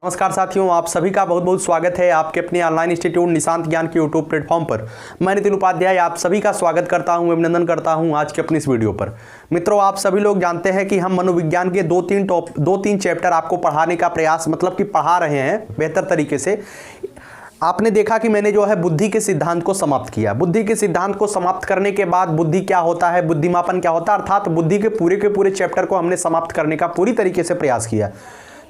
नमस्कार साथियों, आप सभी का बहुत बहुत स्वागत है आपके अपने ऑनलाइन इंस्टीट्यूट निशांत ज्ञान के यूट्यूब प्लेटफॉर्म पर। मैं नितिन उपाध्याय आप सभी का स्वागत करता हूं, अभिनंदन करता हूं आज के अपनी इस वीडियो पर। मित्रों, आप सभी लोग जानते हैं कि हम मनोविज्ञान के दो तीन चैप्टर आपको पढ़ाने का प्रयास मतलब कि पढ़ा रहे हैं बेहतर तरीके से। आपने देखा कि मैंने जो है बुद्धि के सिद्धांत को समाप्त किया। बुद्धि के सिद्धांत को समाप्त करने के बाद बुद्धि क्या होता है, बुद्धिमापन क्या होता है, अर्थात बुद्धि के पूरे चैप्टर को हमने समाप्त करने का पूरी तरीके से प्रयास किया।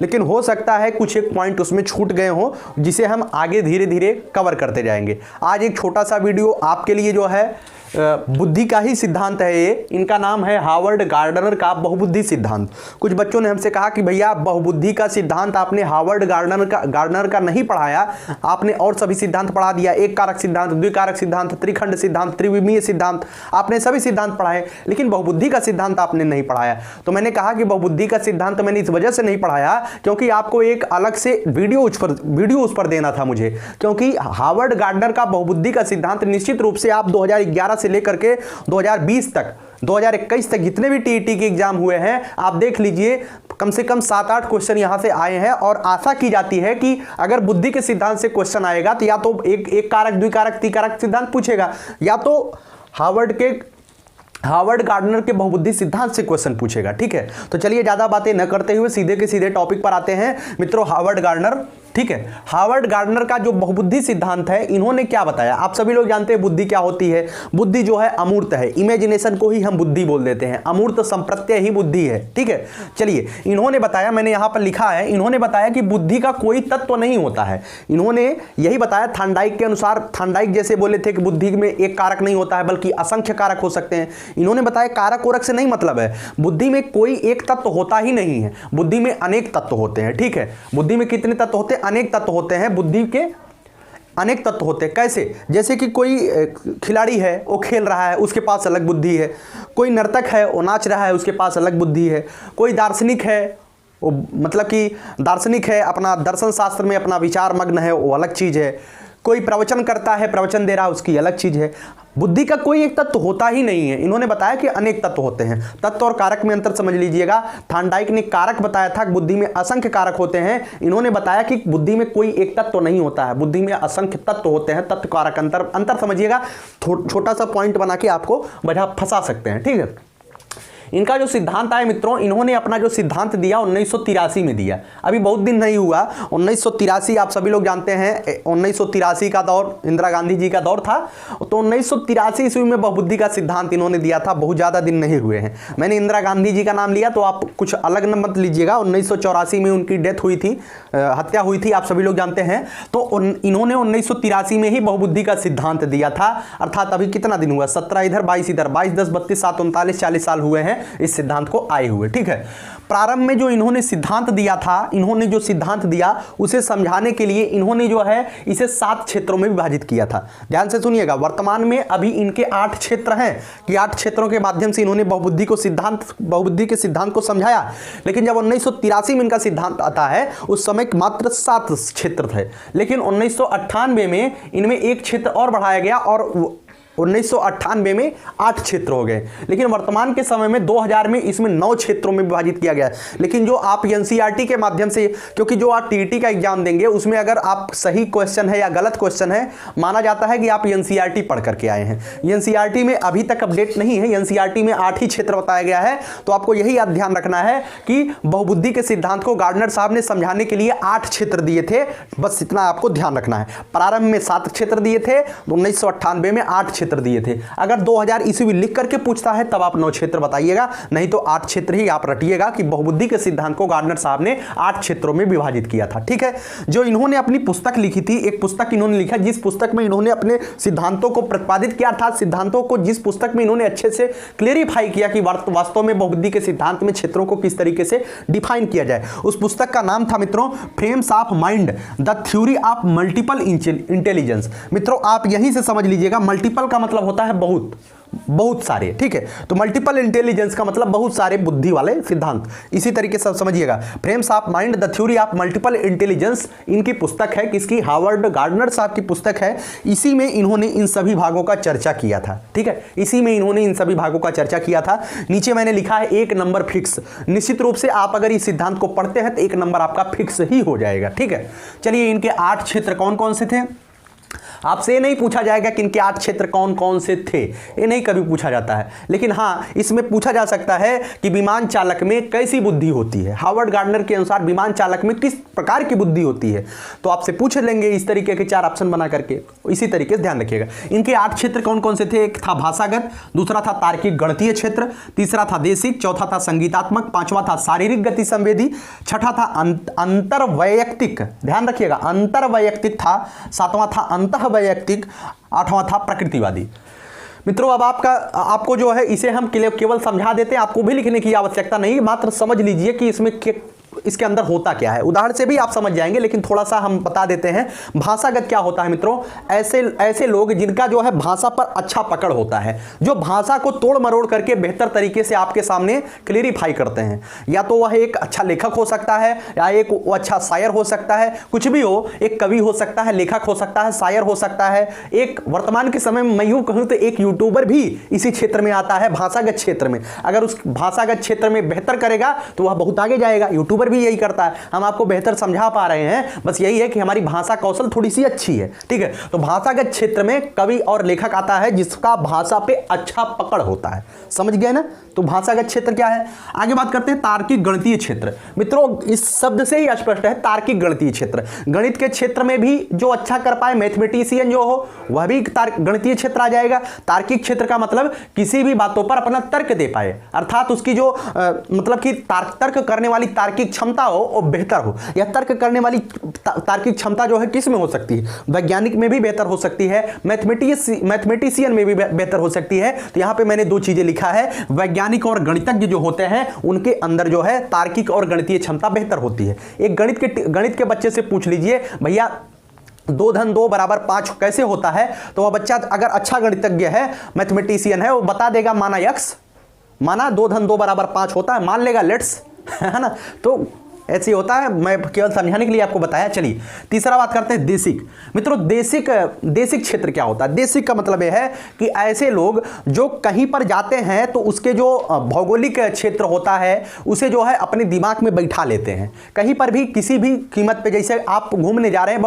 लेकिन हो सकता है कुछ एक पॉइंट उसमें छूट गए हों जिसे हम आगे धीरे धीरे कवर करते जाएंगे। आज एक छोटा सा वीडियो आपके लिए जो है बुद्धि का ही सिद्धांत है। ये इनका नाम है हार्वर्ड गार्डनर का बहुबुद्धि सिद्धांत। कुछ बच्चों ने हमसे कहा कि भैया बहुबुद्धि का सिद्धांत आपने हार्वर्ड गार्डनर का नहीं पढ़ाया, आपने और सभी सिद्धांत पढ़ा दिया। एक कारक सिद्धांत, द्विकारक सिद्धांत, त्रिखंड सिद्धांत, त्रिविमीय सिद्धांत, आपने सभी सिद्धांत पढ़ाए, लेकिन बहुबुद्धि का सिद्धांत आपने नहीं पढ़ाया। तो मैंने कहा कि बहुबुद्धि का सिद्धांत मैंने इस वजह से नहीं पढ़ाया क्योंकि आपको एक अलग से वीडियो उस पर देना था मुझे, क्योंकि हार्वर्ड गार्डनर का बहुबुद्धि का सिद्धांत निश्चित रूप से आप 2011 से लेकर के 2020 तक 2021 तक जितने भी टीईटी के एग्जाम हुए हैं आप देख लीजिए, कम से कम 7-8 क्वेश्चन यहां से आए हैं। और आशा की जाती है कि अगर बुद्धि के सिद्धांत से क्वेश्चन आएगा तो या तो एक कारक, द्विकारक, त्रिकारक सिद्धांत पूछेगा, या तो हार्वर्ड गार्डनर के बहुबुद्धि सिद्धांत से क्वेश्चन पूछेगा। ठीक है, तो चलिए ज्यादा बातें न करते हुए सीधे के सीधे टॉपिक पर आते हैं। मित्रों, हार्वर्ड गार्डनर, ठीक है, हार्वर्ड गार्डनर का जो बहुबुद्धि सिद्धांत है, इन्होंने क्या बताया। आप सभी लोग जानते हैं बुद्धि क्या होती है। बुद्धि जो है अमूर्त है, इमेजिनेशन को ही हम बुद्धि बोल देते हैं, अमूर्त संप्रत्यय ही बुद्धि है। ठीक है, चलिए इन्होंने बताया, मैंने यहां पर लिखा है, इन्होंने बताया कि बुद्धि का कोई तत्व नहीं होता है। इन्होंने यही बताया थांडाइक के अनुसार। थांडाइक जैसे बोले थे कि बुद्धि में एक कारक नहीं होता है बल्कि असंख्य कारक हो सकते हैं। इन्होंने बताया कारक ओरक से नहीं मतलब है, बुद्धि में कोई एक तत्व होता ही नहीं है, बुद्धि में अनेक तत्व होते हैं। ठीक है, बुद्धि में कितने तत्व होते हैं? अनेक तत्व होते हैं, बुद्धि के अनेक तत्व होते हैं। कैसे? जैसे कि कोई खिलाड़ी है, वो खेल रहा है, उसके पास अलग बुद्धि है। कोई नर्तक है, वो नाच रहा है, उसके पास अलग बुद्धि है। कोई दार्शनिक है, वो मतलब कि दार्शनिक है, अपना दर्शन शास्त्र में अपना विचार मग्न है, वो अलग चीज है। कोई प्रवचन करता है, प्रवचन दे रहा है, उसकी अलग चीज है। बुद्धि का कोई एक तत्व होता ही नहीं है। इन्होंने बताया कि अनेक तत्व होते हैं। तत्व और कारक में अंतर समझ लीजिएगा। थांडाइक ने कारक बताया था, बुद्धि में असंख्य कारक होते हैं। इन्होंने बताया कि बुद्धि में कोई एक तत्व नहीं होता है, बुद्धि में असंख्य तत्व होते हैं। तत्व कारक अंतर समझिएगा, छोटा सा पॉइंट बना के आपको फंसा सकते हैं। ठीक है, इनका जो सिद्धांत है मित्रों, इन्होंने अपना जो सिद्धांत दिया 1983 में दिया, अभी बहुत दिन नहीं हुआ। 1983 आप सभी लोग जानते हैं, 1983 का दौर इंदिरा गांधी जी का दौर था। तो 1983 ईस्वी में बहुबुद्धि का सिद्धांत इन्होंने दिया था, बहुत ज़्यादा दिन नहीं हुए हैं। मैंने इंदिरा गांधी जी का नाम लिया तो आप कुछ अलग न मत लीजिएगा। 1984 में उनकी डेथ हुई थी, हत्या हुई थी, आप सभी लोग जानते हैं। तो इन्होंने 1983 में ही बहुबुद्धि का सिद्धांत दिया था। अर्थात अभी कितना दिन हुआ? 17 इधर 22 इधर, 22 10 32 7 39 40 साल हुए हैं इस सिद्धांत को आए हुए। ठीक है, प्रारंभ में जो इन्होंने सिद्धांत दिया था, इन्होंने जो सिद्धांत दिया उसे समझाने के लिए इन्होंने जो है इसे 7 क्षेत्रों में विभाजित किया था। ध्यान से सुनिएगा, वर्तमान में अभी इनके 8 क्षेत्र हैं कि 8 क्षेत्रों के माध्यम से इन्होंने बहुबुद्धि के सिद्धांत को समझाया। लेकिन जब 1983 में इनका सिद्धांत आता है उस समय मात्र 7 क्षेत्र थे। लेकिन 1998 में इनमें एक क्षेत्र और बढ़ाया गया और 1998 में 8 क्षेत्र हो गए। लेकिन वर्तमान के समय में 2000 में इसमें 9 क्षेत्रों में विभाजित किया गया। लेकिन जो आप एनसीईआरटी के माध्यम से, क्योंकि जो आप टीईटी का एग्जाम देंगे उसमें अगर आप सही क्वेश्चन है या गलत क्वेश्चन है, माना जाता है कि आप एनसीईआरटी पढ़ करके आए हैं। एनसीईआरटी में अभी तक अपडेट नहीं है, एनसीईआरटी में 8 ही क्षेत्र बताया गया है। तो आपको यही ध्यान रखना है कि बहुबुद्धि के सिद्धांत को गार्डनर साहब ने समझाने के लिए 8 क्षेत्र दिए थे, बस इतना आपको ध्यान रखना है। प्रारंभ में 7 क्षेत्र दिए थे, 1998 में 8 क्षेत्र दिए थे। अगर 2000 ईस्वी लिख करके पूछता है तब आप 9 क्षेत्र बताइएगा, नहीं तो 8 क्षेत्र ही आप रटिएगा कि बहुबुद्धि के सिद्धांत को गार्डनर साहब ने 8 क्षेत्रों में विभाजित किया था। ठीक है, जो इन्होंने अपनी पुस्तक लिखी थी, एक पुस्तक इन्होंने लिखा जिस पुस्तक में इन्होंने अपने सिद्धांतों को प्रतिपादित किया था, सिद्धांतों को जिस पुस्तक में इन्होंने अच्छे से क्लेरिफाई किया कि वास्तव में बहुबुद्धि के सिद्धांत में क्षेत्रों को किस तरीके से डिफाइन किया जाए। उस पुस्तक का नाम था मित्रों frames of mind, the theory of multiple intelligence. मित्रों आप यहीं से समझ लीजिएगा, मल्टीपल का मतलब होता है बहुत, बहुत सारे, ठीक है। तो मल्टीपल इंटेलिजेंस का मतलब बहुत सारे बुद्धि वाले सिद्धांत। इसी तरीके से समझिएगा, frames of mind the theory of multiple intelligence, इनकी पुस्तक है, किसकी, हार्वर्ड गार्डनर साहब की पुस्तक है। इसी में इन्होंने इन सभी भागों का चर्चा किया था, ठीक है, इसी में इन्होंने इन सभी भागों का चर्चा किया था। नीचे मैंने लिखा है 1 नंबर फिक्स। निश्चित रूप से आप अगर इस सिद्धांत को पढ़ते हैं तो 1 नंबर आपका फिक्स ही हो जाएगा, ठीक है। चलिए, इनके 8 क्षेत्र कौन कौन से थे। आपसे ये नहीं पूछा जाएगा कि इनके 8 क्षेत्र कौन कौन से थे, ये नहीं कभी पूछा जाता है, लेकिन हाँ इसमें पूछा जा सकता है कि विमान चालक में कैसी बुद्धि होती है। हार्वर्ड गार्डनर के अनुसार विमान चालक में किस प्रकार की बुद्धि होती है, तो आपसे पूछ लेंगे इस तरीके के 4 ऑप्शन बना करके। इसी तरीके से ध्यान रखिएगा, इनके 8 क्षेत्र कौन कौन से थे। एक था भाषागत, दूसरा था तार्किक गणितीय क्षेत्र, तीसरा था देशिक, चौथा था संगीतात्मक, पांचवा था शारीरिक गति संवेदी, छठा था अंतरवैयक्तिक, ध्यान रखिएगा अंतरवैयक्तिक था, सातवां था अंतः वैयक्तिक, 8वां था प्रकृतिवादी। मित्रों, अब आपको जो है इसे हम केवल समझा देते हैं, आपको भी लिखने की आवश्यकता नहीं, मात्र समझ लीजिए कि इसके अंदर होता क्या है। उदाहरण से भी आप समझ जाएंगे, लेकिन थोड़ा सा हम बता देते हैं। भाषागत क्या होता है मित्रों, ऐसे लोग जिनका जो है भाषा पर अच्छा पकड़ होता है, जो भाषा को तोड़ मरोड़ करके बेहतर तरीके से आपके सामने क्लेरिफाई करते हैं। या तो वह एक अच्छा लेखक हो सकता है, या एक वो अच्छा शायर हो सकता है, कुछ भी हो, एक कवि हो सकता है, लेखक हो सकता है, शायर हो सकता है। एक वर्तमान के समय में मैं यूं कहूं तो एक यूट्यूबर भी इसी क्षेत्र में आता है, भाषागत क्षेत्र में। अगर उस भाषागत क्षेत्र में बेहतर करेगा तो वह बहुत आगे जाएगा। यूट्यूबर भी यही करता है, हम आपको बेहतर समझा पा रहे हैं, बस यही है कि हमारी भाषा कौशल थोड़ी सी अच्छी है, ठीक है। तो भाषागत क्षेत्र में कवि और लेखक आता है जिसका भाषा पे अच्छा पकड़ होता है, समझ गए ना। तो भाषागत क्षेत्र क्या है। आगे बात करते हैं तार्किक गणितीय क्षेत्र। मित्रों, इस शब्द से ही स्पष्ट है, तार्किक गणितीय क्षेत्र। गणित के क्षेत्र में भी जो अच्छा कर पाए, मैथमेटिशियन जो हो, वह भी गणितीय क्षेत्र आ जाएगा। तार्किक क्षेत्र का मतलब किसी भी बातों पर अपना तर्क दे पाए, अर्थात उसकी जो मतलब कि तर्क करने वाली तार्किक क्षमता हो और बेहतर हो। या तर्क करने वाली तार्किक क्षमता जो है किस में हो सकती है, वैज्ञानिक में भी बेहतर हो सकती है, मैथमेटिशियन में भी बेहतर हो सकती है। तो यहां पे मैंने 2 चीजें लिखा है, वैज्ञानिक और गणितज्ञ जो होते हैं उनके अंदर जो है तार्किक और गणितीय क्षमता बेहतर होती है। एक गणित के बच्चे से पूछ लीजिए, भैया 2 + 2 = 5 कैसे होता है, तो वह बच्चा अगर अच्छा गणितज्ञ है, मैथमेटिशियन है, वो बता देगा माना x, माना 2 + 2 = 5 होता है, मान लेगा लेट्स, है ना। तो ऐसे होता है, मैं केवल समझाने के लिए आपको बताया। चलिए, तीसरा बात करते हैं देशिक। मित्रों, देशिक क्षेत्र क्या होता है। देशिक का मतलब यह है कि ऐसे लोग जो कहीं पर जाते हैं तो उसके जो भौगोलिक क्षेत्र होता है उसे जो है अपने दिमाग में बैठा लेते हैं। कहीं पर भी किसी भी कीमत पे, जैसे आप घूमने जा रहे हैं,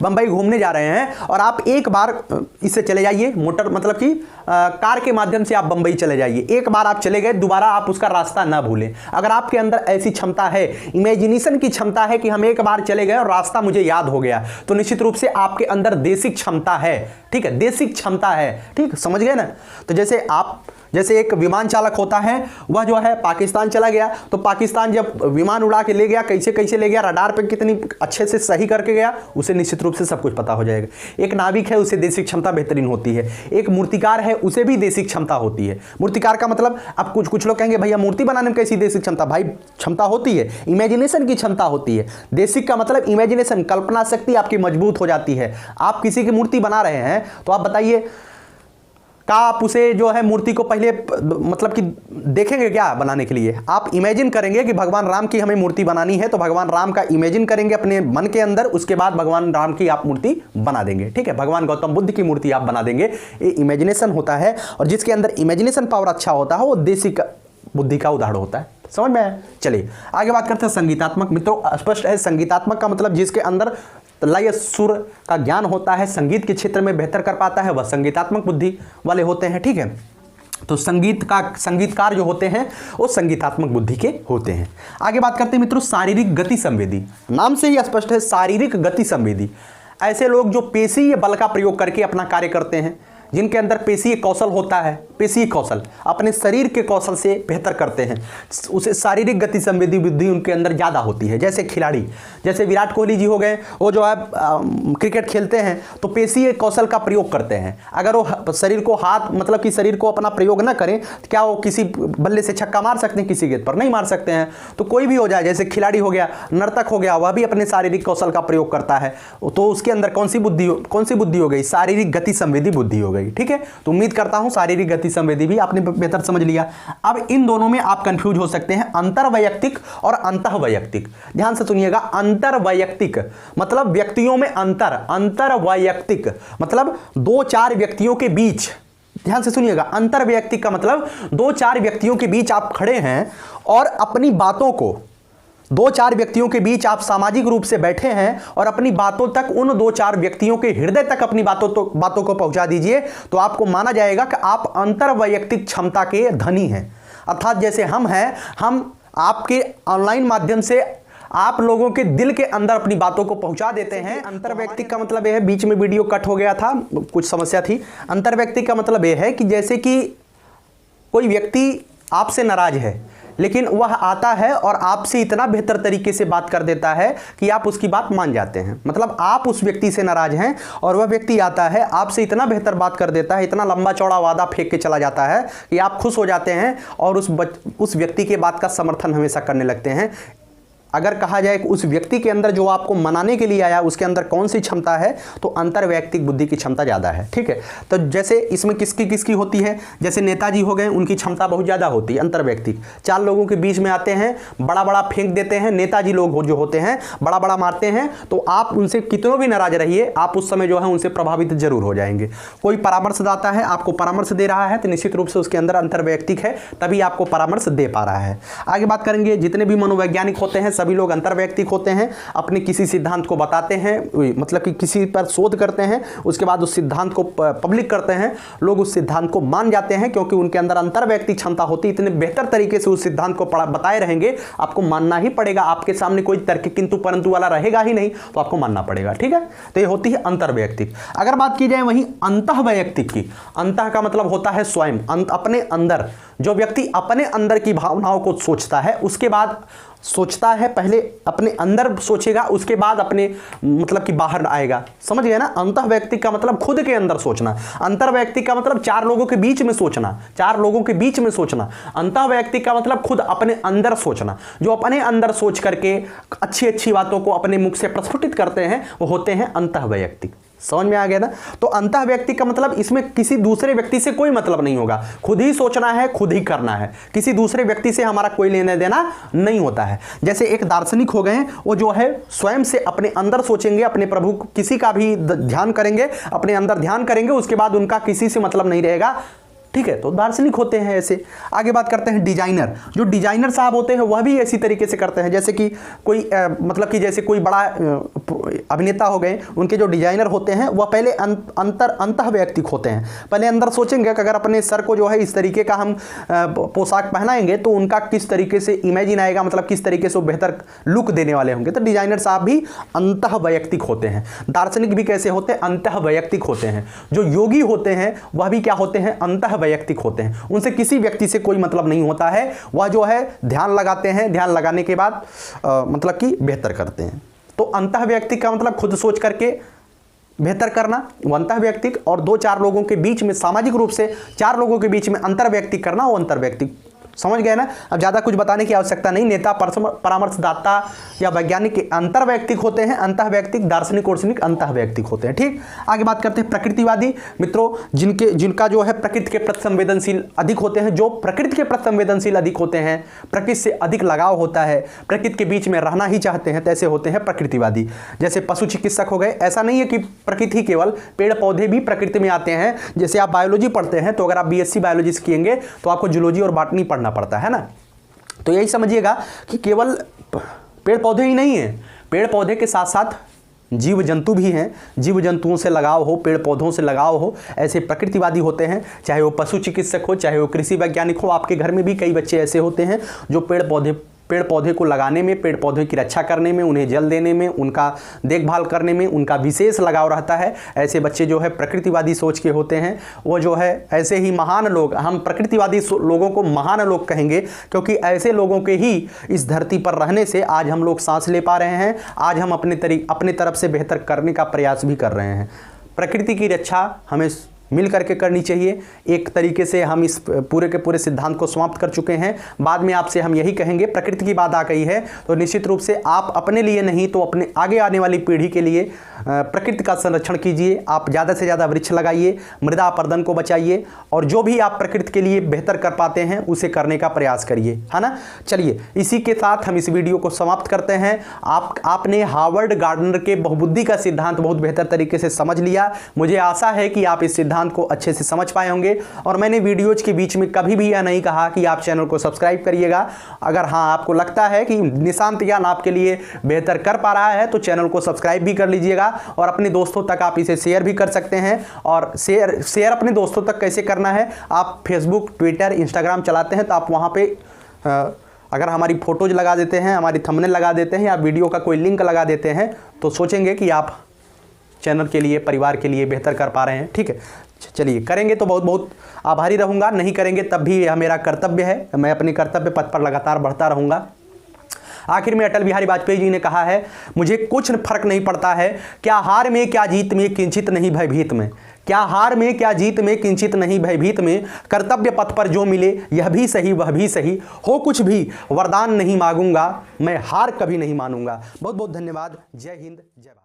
बंबई घूमने जा रहे हैं और आप एक बार इससे चले जाइए, मोटर मतलब कि कार के माध्यम से आप बंबई चले जाइए। एक बार आप चले गए, दोबारा आप उसका रास्ता ना भूलें। अगर आपके अंदर ऐसी क्षमता है, इमेजिनेशन की क्षमता है कि हम एक बार चले गए और रास्ता मुझे याद हो गया, तो निश्चित रूप से आपके अंदर देशिक क्षमता है, ठीक है, देशिक क्षमता है, ठीक, समझ गए ना। तो जैसे एक विमान चालक होता है, वह जो है पाकिस्तान चला गया, तो पाकिस्तान जब विमान उड़ा के ले गया, कैसे ले गया, रडार पे कितनी अच्छे से सही करके गया, उसे निश्चित रूप से सब कुछ पता हो जाएगा। एक नाविक है, उसे देशिक क्षमता बेहतरीन होती है। एक मूर्तिकार है, उसे भी देशिक क्षमता होती है। मूर्तिकार का मतलब, अब कुछ लोग कहेंगे भैया मूर्ति बनाने में कैसी देशिक क्षमता, भाई क्षमता होती है, इमेजिनेशन की क्षमता होती है। देशिक का मतलब इमेजिनेशन, कल्पना शक्ति आपकी मजबूत हो जाती है। आप किसी की मूर्ति बना रहे हैं तो आप बताइए, क्या आप उसे जो है मूर्ति को पहले मतलब कि देखेंगे क्या बनाने के लिए, आप इमेजिन करेंगे कि भगवान राम की हमें मूर्ति बनानी है, तो भगवान राम का इमेजिन करेंगे अपने मन के अंदर, उसके बाद भगवान राम की आप मूर्ति बना देंगे, ठीक है। भगवान गौतम बुद्ध की मूर्ति आप बना देंगे, ये इमेजिनेशन होता है। और जिसके अंदर इमेजिनेशन पावर अच्छा होता है वो देशिक बुद्धि का उदाहरण होता है, समझ में आया। चलिए आगे बात करते हैं संगीतात्मक। मित्रों, स्पष्ट है, संगीतात्मक का मतलब जिसके अंदर लय सुर का ज्ञान होता है, संगीत के क्षेत्र में बेहतर कर पाता है, वह संगीतात्मक बुद्धि वाले होते हैं, ठीक है। तो संगीतकार जो होते हैं वो संगीतात्मक बुद्धि के होते हैं। आगे बात करते हैं मित्रों शारीरिक गति संवेदी। नाम से ही स्पष्ट है, शारीरिक गति संवेदी। ऐसे लोग जो पेशीय बल का प्रयोग करके अपना कार्य करते हैं, जिनके अंदर पेशीय कौशल होता है, पेशीय कौशल अपने शरीर के कौशल से बेहतर करते हैं, उसे शारीरिक गति संवेदी बुद्धि उनके अंदर ज़्यादा होती है। जैसे खिलाड़ी, जैसे विराट कोहली जी हो गए, वो जो है क्रिकेट खेलते हैं तो पेशीय कौशल का प्रयोग करते हैं। अगर वो शरीर को मतलब कि शरीर को अपना प्रयोग ना करें तो क्या वो किसी बल्ले से छक्का मार सकते हैं, किसी गेंद पर नहीं मार सकते हैं। तो कोई भी हो जाए, जैसे खिलाड़ी हो गया, नर्तक हो गया, वह भी अपने शारीरिक कौशल का प्रयोग करता है, तो उसके अंदर कौन सी बुद्धि हो गई, शारीरिक गति संवेदी बुद्धि हो गई। गई। ठीक है, तो उम्मीद करता हूं शारीरिक गति संवेदी भी आपने बेहतर समझ लिया। अब इन दोनों में आप कंफ्यूज हो सकते हैं, अंतर्वैयक्तिक और अंतःवैयक्तिक। ध्यान से सुनिएगा, अंतर्वैयक्तिक मतलब व्यक्तियों में अंतर, अंतर्वैयक्तिक मतलब 2-4 व्यक्तियों के बीच। ध्यान से सुनिएगा, अंतर्वैयक्तिक का मतलब 2-4 व्यक्तियों के बीच आप खड़े हैं और अपनी बातों को, 2-4 व्यक्तियों के बीच आप सामाजिक रूप से बैठे हैं और अपनी बातों तक, उन 2-4 व्यक्तियों के हृदय तक अपनी बातों को पहुंचा दीजिए, तो आपको माना जाएगा कि आप अंतर्वैयक्तिक क्षमता के धनी हैं। अर्थात जैसे हम हैं, हम आपके ऑनलाइन माध्यम से आप लोगों के दिल के अंदर अपनी बातों को पहुंचा देते हैं। अंतर्वैयक्तिक का मतलब यह है, बीच में वीडियो कट हो गया था, कुछ समस्या थी। अंतर्वैयक्तिक का मतलब यह है कि जैसे कि कोई व्यक्ति आपसे नाराज है, लेकिन वह आता है और आपसे इतना बेहतर तरीके से बात कर देता है कि आप उसकी बात मान जाते हैं। मतलब आप उस व्यक्ति से नाराज हैं और वह व्यक्ति आता है, आपसे इतना बेहतर बात कर देता है, इतना लंबा चौड़ा वादा फेंक के चला जाता है कि आप खुश हो जाते हैं और उस व्यक्ति के बात का समर्थन हमेशा करने लगते हैं। अगर कहा जाए कि उस व्यक्ति के अंदर जो आपको मनाने के लिए आया, उसके अंदर कौन सी क्षमता है, तो अंतर्वैयक्तिक बुद्धि की क्षमता ज़्यादा है। ठीक है, तो जैसे इसमें किसकी किसकी होती है, जैसे नेताजी हो गए, उनकी क्षमता बहुत ज़्यादा होती है अंतर्वैयक्तिक। 4 लोगों के बीच में आते हैं, बड़ा बड़ा फेंक देते हैं। नेताजी लोग जो होते हैं बड़ा बड़ा मारते हैं, तो आप उनसे कितनों भी नाराज रहिए, आप उस समय जो है उनसे प्रभावित जरूर हो जाएंगे। कोई परामर्शदाता है, आपको परामर्श दे रहा है, तो निश्चित रूप से उसके अंदर अंतर्वैयक्तिक है, तभी आपको परामर्श दे पा रहा है। आगे बात करेंगे, जितने भी मनोवैज्ञानिक होते हैं सभी लोग अंतर्वैयक्तिक होते हैं। अपने किसी सिद्धांत को बताते हैं, मतलब कि किसी पर शोध करते हैं, उसके बाद उस सिद्धांत को पब्लिक करते हैं, लोग उस सिद्धांत को मान जाते हैं क्योंकि उनके अंदर अंतर्वैयक्तिक क्षमता होती है। इतने बेहतर तरीके से उस सिद्धांत को बताए रहेंगे, आपको मानना ही पड़ेगा। आपके सामने कोई तर्क किंतु परंतु वाला रहेगा ही नहीं, तो आपको मानना पड़ेगा। ठीक है, तो ये होती है अंतर्वैयक्तिक। अगर बात की जाए वहीं अंतःवैयक्तिक की, अंतः का मतलब होता है स्वयं, अपने अंदर। जो व्यक्ति अपने अंदर की भावनाओं को सोचता है, उसके बाद सोचता है, पहले अपने अंदर सोचेगा, उसके बाद अपने मतलब कि बाहर आएगा। समझ गए ना, अंतःवैयक्तिक का मतलब खुद के अंदर सोचना, अंतर्वैयक्तिक का मतलब 4 लोगों के बीच में सोचना, 4 लोगों के बीच में सोचना। अंतःवैयक्तिक का मतलब खुद अपने अंदर सोचना। जो अपने अंदर सोच करके अच्छी अच्छी बातों को अपने मुख से प्रस्फुटित करते हैं, वो होते हैं अंतःवैयक्तिक। समझ में आ गया ना। तो अंतःवैयक्तिक का मतलब इसमें किसी दूसरे व्यक्ति से कोई मतलब नहीं होगा, खुद ही सोचना है, खुद ही करना है, किसी दूसरे व्यक्ति से हमारा कोई लेना देना नहीं होता है। जैसे एक दार्शनिक हो गए, वो जो है स्वयं से अपने अंदर सोचेंगे, अपने प्रभु किसी का भी ध्यान करेंगे, अपने अंदर ध्यान करेंगे, उसके बाद उनका किसी से मतलब नहीं रहेगा। ठीक है, तो दार्शनिक होते हैं ऐसे। आगे बात करते हैं डिजाइनर। जो डिजाइनर साहब होते हैं वह भी इसी तरीके से करते हैं। जैसे कि कोई मतलब कि जैसे कोई बड़ा अभिनेता हो गए, उनके जो डिजाइनर होते हैं वह पहले अंतःवैयक्तिक होते हैं। पहले अंदर सोचेंगे कि अगर अपने सर को जो है इस तरीके का हम पोशाक पहनाएंगे तो उनका किस तरीके से इमेजिन आएगा, मतलब किस तरीके से वो बेहतर लुक देने वाले होंगे। तो डिजाइनर साहब भी अंतःवैयक्तिक होते हैं। दार्शनिक भी कैसे होते हैं, अंतःवैयक्तिक होते हैं। जो योगी होते हैं वह भी क्या होते हैं, अंतःवैयक्तिक होते हैं। उनसे किसी व्यक्ति से कोई मतलब नहीं होता है, वह जो है ध्यान लगाते हैं, ध्यान लगाने के बाद मतलब कि बेहतर करते हैं। तो अंतःवैयक्तिक का मतलब खुद सोच करके बेहतर करना, वो अंतःवैयक्तिक, और 2-4 लोगों के बीच में सामाजिक रूप से 4 लोगों के बीच में अंतर्वैयक्तिक करना, वो अंतर्वैयक्तिक। समझ गए ना। अब ज़्यादा कुछ बताने की आवश्यकता नहीं। नेता, परामर्शदाता या वैज्ञानिक के अंतर्वैयक्तिक होते हैं, अंतःवैयक्तिक, दार्शनिक और अंतःवैयक्तिक होते हैं। ठीक, आगे बात करते हैं प्रकृतिवादी। मित्रों, जिनका जो है प्रकृति के प्रति संवेदनशील अधिक होते हैं, जो प्रकृति के प्रति संवेदनशील अधिक होते हैं, प्रकृति से अधिक लगाव होता है, प्रकृति के बीच में रहना ही चाहते हैं, तैसे होते हैं प्रकृतिवादी। जैसे पशु चिकित्सक हो गए। ऐसा नहीं है कि प्रकृति केवल, पेड़ पौधे भी प्रकृति में आते हैं। जैसे आप बायोलॉजी पढ़ते हैं, तो अगर आप BSc बायोलॉजी किएंगे तो आपको जूलॉजी और बॉटनी पढ़ना पड़ता है ना। तो यही समझिएगा कि केवल पेड़ पौधे ही नहीं है, पेड़ पौधे के साथ साथ जीव जंतु भी हैं। जीव जंतुओं से लगाव हो, पेड़ पौधों से लगाव हो, ऐसे प्रकृतिवादी होते हैं। चाहे वो पशु चिकित्सक हो, चाहे वो कृषि वैज्ञानिक हो। आपके घर में भी कई बच्चे ऐसे होते हैं जो पेड़ पौधे को लगाने में, पेड़ पौधे की रक्षा करने में, उन्हें जल देने में, उनका देखभाल करने में उनका विशेष लगाव रहता है। ऐसे बच्चे जो है प्रकृतिवादी सोच के होते हैं। वो जो है ऐसे ही महान लोग, हम प्रकृतिवादी लोगों को महान लोग कहेंगे, क्योंकि ऐसे लोगों के ही इस धरती पर रहने से आज हम लोग सांस ले पा रहे हैं, आज हम अपने तरफ से बेहतर करने का प्रयास भी कर रहे हैं। प्रकृति की रक्षा हमें मिल करके करनी चाहिए। एक तरीके से हम इस पूरे के पूरे सिद्धांत को समाप्त कर चुके हैं। बाद में आपसे हम यही कहेंगे, प्रकृति की बात आ गई है तो निश्चित रूप से आप अपने लिए नहीं तो अपने आगे आने वाली पीढ़ी के लिए प्रकृति का संरक्षण कीजिए। आप ज़्यादा से ज़्यादा वृक्ष लगाइए, मृदा अपरदन को बचाइए और जो भी आप प्रकृति के लिए बेहतर कर पाते हैं उसे करने का प्रयास करिए, है ना। चलिए इसी के साथ हम इस वीडियो को समाप्त करते हैं। आपने हार्वर्ड गार्डनर के बहुबुद्धि का सिद्धांत बहुत बेहतर तरीके से समझ लिया। मुझे आशा है कि आप इस सिद्धांत को अच्छे से समझ पाए होंगे। और मैंने वीडियोज के बीच में कभी भी यह नहीं कहा कि आप चैनल को सब्सक्राइब करिएगा। अगर हाँ आपको लगता है कि निशांत ज्ञान आपके लिए बेहतर कर पा रहा है तो चैनल को सब्सक्राइब भी कर लीजिएगा और अपने दोस्तों तक आप इसे शेयर भी कर सकते हैं। और शेयर अपने दोस्तों तक कैसे करना है, आप फेसबुक, ट्विटर, इंस्टाग्राम चलाते हैं तो आप वहाँ पे अगर हमारी फोटोज लगा देते हैं, हमारी थंबनेल लगा देते हैं या वीडियो का कोई लिंक लगा देते हैं तो सोचेंगे कि आप चैनल के लिए, परिवार के लिए बेहतर कर पा रहे हैं। ठीक है, चलिए करेंगे तो बहुत बहुत आभारी रहूँगा, नहीं करेंगे तब भी यह मेरा कर्तव्य है। मैं अपने कर्तव्य पथ पर लगातार बढ़ता रहूँगा। आखिर में अटल बिहारी वाजपेयी जी ने कहा है, मुझे कुछ फर्क नहीं पड़ता है, क्या हार में क्या जीत में, किंचित नहीं भयभीत में। क्या हार में क्या जीत में, किंचित नहीं भयभीत में। कर्तव्य पथ पर जो मिले यह भी सही वह भी सही, हो कुछ भी वरदान नहीं मांगूंगा, मैं हार कभी नहीं मानूंगा। बहुत बहुत धन्यवाद। जय हिंद, जय भारत।